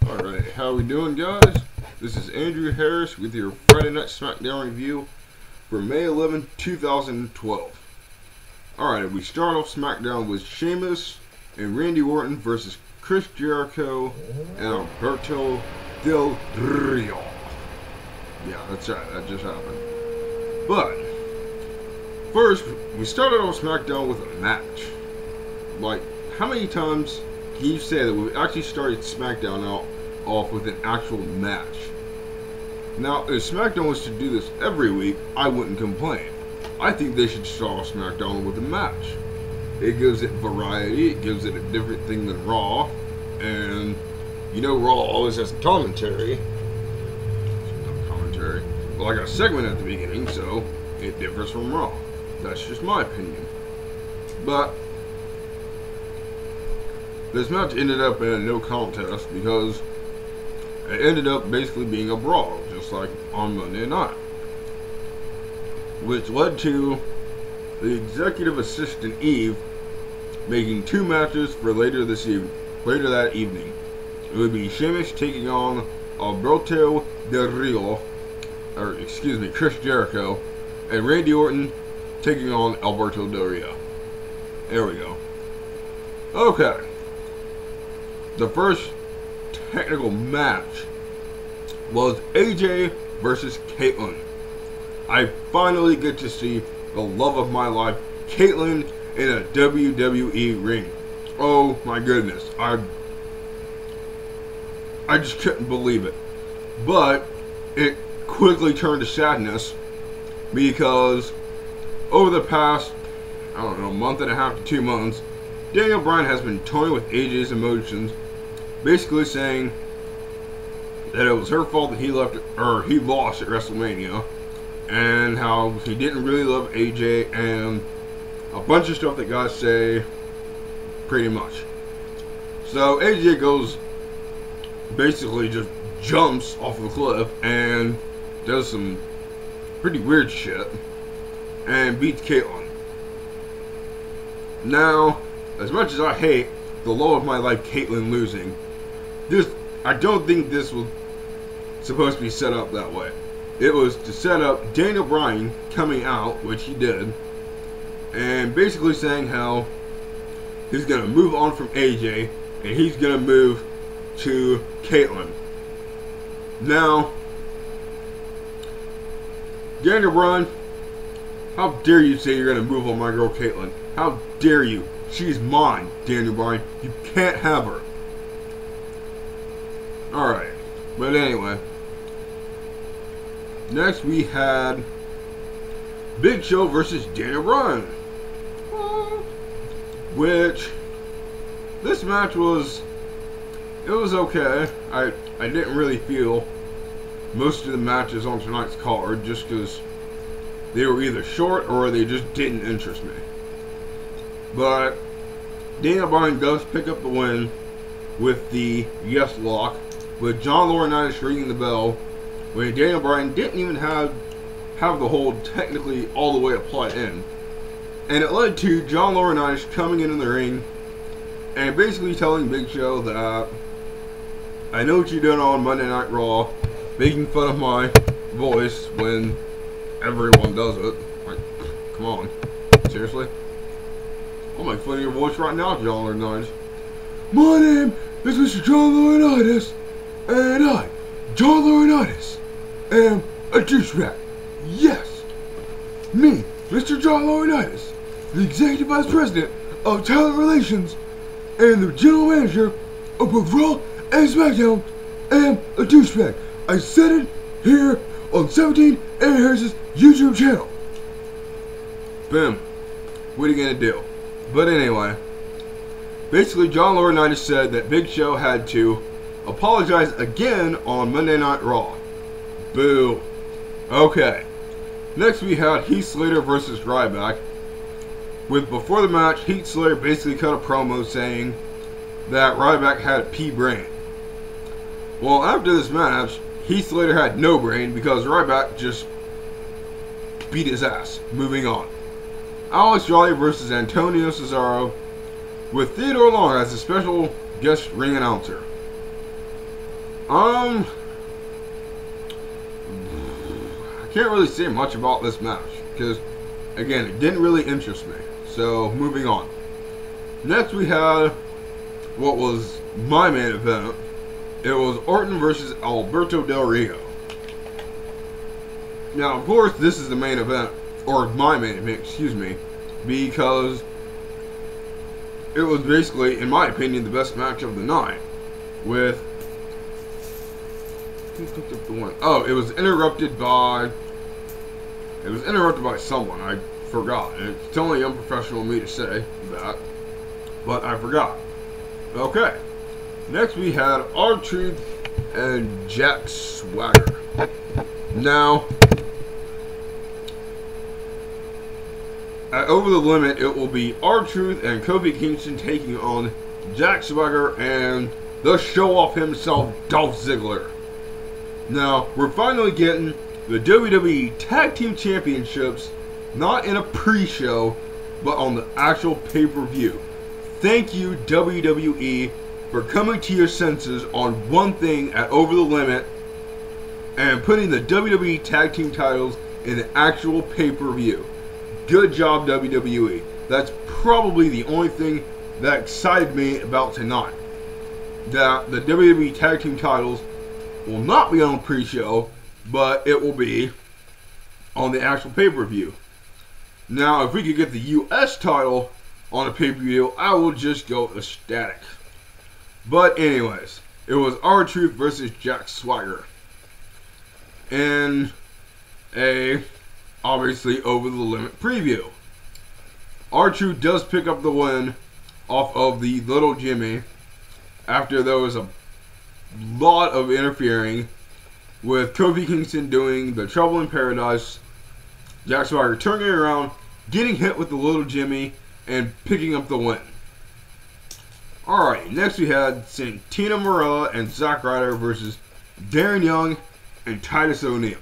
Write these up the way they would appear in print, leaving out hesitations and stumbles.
Alright, how we doing, guys? This is Andrew Harris with your Friday Night SmackDown review for May 11, 2012. Alright, we start off SmackDown with Sheamus and Randy Orton versus Chris Jericho and Alberto Del Rio. Yeah, that's right, that just happened. But, first, we started off SmackDown with a match. Like, how many times can you say that we actually started SmackDown off with an actual match? Now, if SmackDown was to do this every week, I wouldn't complain. I think they should start off SmackDown with a match. It gives it variety, it gives it a different thing than Raw, and you know Raw always has commentary. Not commentary, but like a segment at the beginning, so it differs from Raw. That's just my opinion. But this match ended up in a no contest because it ended up basically being a brawl, just like on Monday night. Which led to the executive assistant Eve making two matches for later that evening. It would be Sheamus taking on Alberto Del Rio, Chris Jericho, and Randy Orton taking on Alberto Del Rio. There we go. Okay. The first technical match was AJ versus Caitlyn. I finally get to see the love of my life, Caitlyn, in a WWE ring. Oh my goodness. I just couldn't believe it. But it quickly turned to sadness because over the past, I don't know, month and a half to 2 months, Daniel Bryan has been toying with AJ's emotions, basically saying that it was her fault that he lost at WrestleMania, and how he didn't really love AJ, and a bunch of stuff that guys say, pretty much. So AJ goes, basically just jumps off of a cliff and does some pretty weird shit and beats Caitlyn. Now, as much as I hate the love of my life Caitlyn losing, I don't think this was supposed to be set up that way. It was to set up Daniel Bryan coming out, which he did, and basically saying how he's going to move on from AJ and he's going to move to Caitlyn. Now, Daniel Bryan, how dare you say you're going to move on my girl Caitlyn? How dare you? She's mine, Daniel Bryan. You can't have her. Alright, but anyway. Next we had Big Show versus Daniel Bryan. Which, this match was okay. I didn't really feel most of the matches on tonight's card just because they were either short or they just didn't interest me. But Daniel Bryan does pick up the win with the yes lock, with John Laurinaitis ringing the bell when Daniel Bryan didn't even have the hold technically all the way applied in. And it led to John Laurinaitis coming into the ring and basically telling Big Show that I know what you did on Monday Night Raw, making fun of my voice when everyone does it. Like, come on. Seriously? I'll make fun of your voice right now, John Laurinaitis. My name is Mr. John Laurinaitis, and I, John Laurinaitis, am a douchebag. Yes, me, Mr. John Laurinaitis, the Executive Vice President of Talent Relations and the General Manager of both Raw and SmackDown, am a douchebag. I said it here on 17 Aaron Harris's YouTube channel. Boom. What are you gonna do? But anyway, basically John Laurinaitis said that Big Show had to apologize again on Monday Night Raw. Boo. Okay. Next we had Heath Slater versus Ryback. With before the match, Heath Slater basically cut a promo saying that Ryback had a pea brain. Well, after this match, Heath Slater had no brain because Ryback just beat his ass. Moving on. Alex Jolly versus Antonio Cesaro, with Theodore Long as a special guest ring announcer. I can't really say much about this match because, again, it didn't really interest me. So, moving on. Next, we had what was my main event. It was Orton versus Alberto Del Rio. Now, of course, this is the main event, or my main event, excuse me, because it was basically, in my opinion, the best match of the night. With who picked up the one? Oh, it was interrupted by someone. I forgot. And it's totally unprofessional of me to say that, but I forgot. Okay. Next we had R-Truth and Jack Swagger. Now, at Over the Limit, it will be R-Truth and Kofi Kingston taking on Jack Swagger and the show-off himself, Dolph Ziggler. Now, we're finally getting the WWE Tag Team Championships, not in a pre-show, but on the actual pay-per-view. Thank you, WWE, for coming to your senses on one thing at Over the Limit and putting the WWE Tag Team titles in the actual pay-per-view. Good job, WWE. That's probably the only thing that excited me about tonight. That the WWE Tag Team titles will not be on pre-show, but it will be on the actual pay-per-view. Now, if we could get the US title on a pay-per-view, I will just go ecstatic. But anyways, it was R-Truth versus Jack Swagger in a obviously Over the Limit preview. R-Truth does pick up the win off of the Little Jimmy after there was a lot of interfering with Kofi Kingston doing the Trouble in Paradise. Jack Swagger turning it around, getting hit with the Little Jimmy, and picking up the win. Alright, next we had Santina Marella and Zack Ryder versus Darren Young and Titus O'Neil.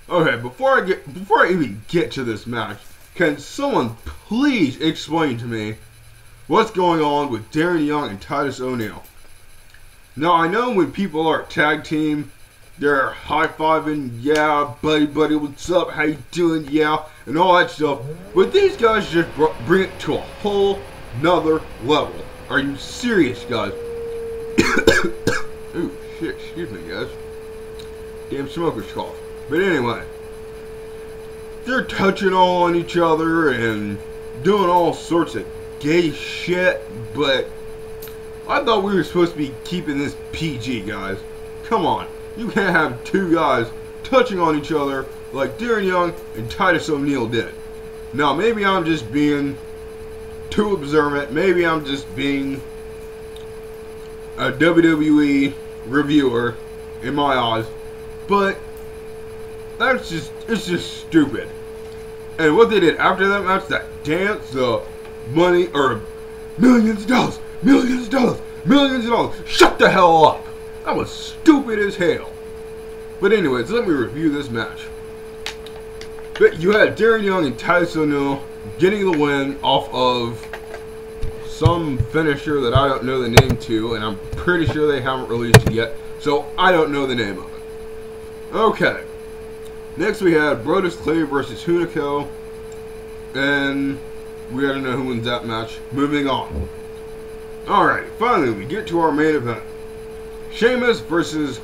Okay, before I even get to this match, can someone please explain to me what's going on with Darren Young and Titus O'Neil? Now, I know when people are a tag team, they're high-fiving, yeah, buddy, what's up, how you doing, yeah, and all that stuff. But these guys just bring it to a whole nother level. Are you serious, guys? Ooh, shit, excuse me, guys. Damn smoker's cough. But anyway, they're touching on each other and doing all sorts of gay shit, but I thought we were supposed to be keeping this PG, guys. Come on. You can't have two guys touching on each other like Darren Young and Titus O'Neil did. Now, maybe I'm just being too observant. Maybe I'm just being a WWE reviewer in my eyes. But it's just stupid. And what they did after that match, that dance, the money, or millions of dollars, millions of dollars, millions of dollars. Shut the hell up. That was stupid as hell. But anyways, let me review this match. But you had Darren Young and Titus O'Neil getting the win off of some finisher that I don't know the name to, and I'm pretty sure they haven't released it yet, so I don't know the name of it. Okay. Next we had Brodus Clay versus Hunico, and we gotta know who wins that match. Moving on. Alright, finally we get to our main event. Sheamus versus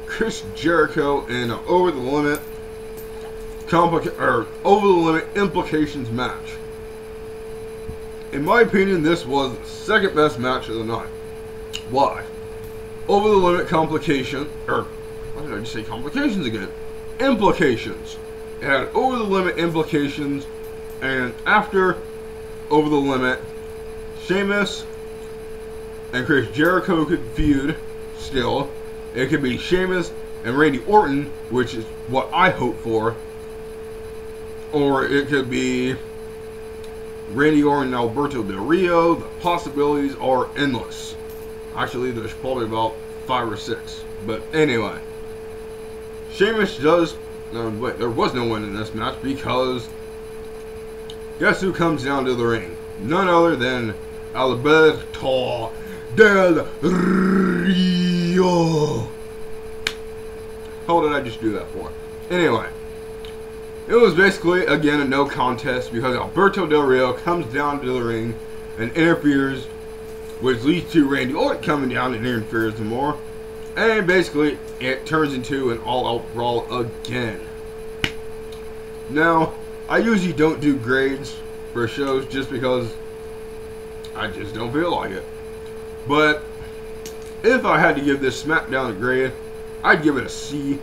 Chris Jericho in an Over the Limit Implications match. In my opinion, this was the second best match of the night. Why? Over the Limit complication, or why did I just say complications again? Implications. It had Over the Limit implications, and after Over the Limit, Sheamus and Chris Jericho could feud still. It could be Sheamus and Randy Orton, which is what I hope for. Or it could be Randy Orton and Alberto Del Rio. The possibilities are endless. Actually, there's probably about 5 or 6. But anyway, Sheamus does... No, wait, there was no win in this match because guess who comes down to the ring? None other than Alberto Del Rio. hell did I just do that for? Anyway, it was basically, again, a no contest because Alberto Del Rio comes down to the ring and interferes, which leads to Randy Orton coming down and interferes some more. And basically, it turns into an all-out brawl again. Now, I usually don't do grades for shows just because I just don't feel like it. But if I had to give this SmackDown a grade, I'd give it a C-.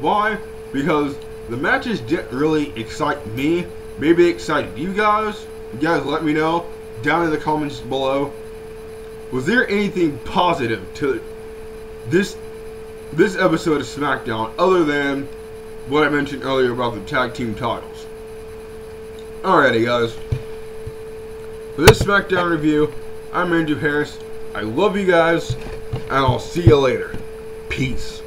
Why? Because the matches didn't really excite me. Maybe it excited you guys. You guys let me know down in the comments below. Was there anything positive to this episode of SmackDown other than what I mentioned earlier about the tag team titles? Alrighty guys. For this SmackDown review, I'm Andrew Harris. I love you guys, and I'll see you later. Peace.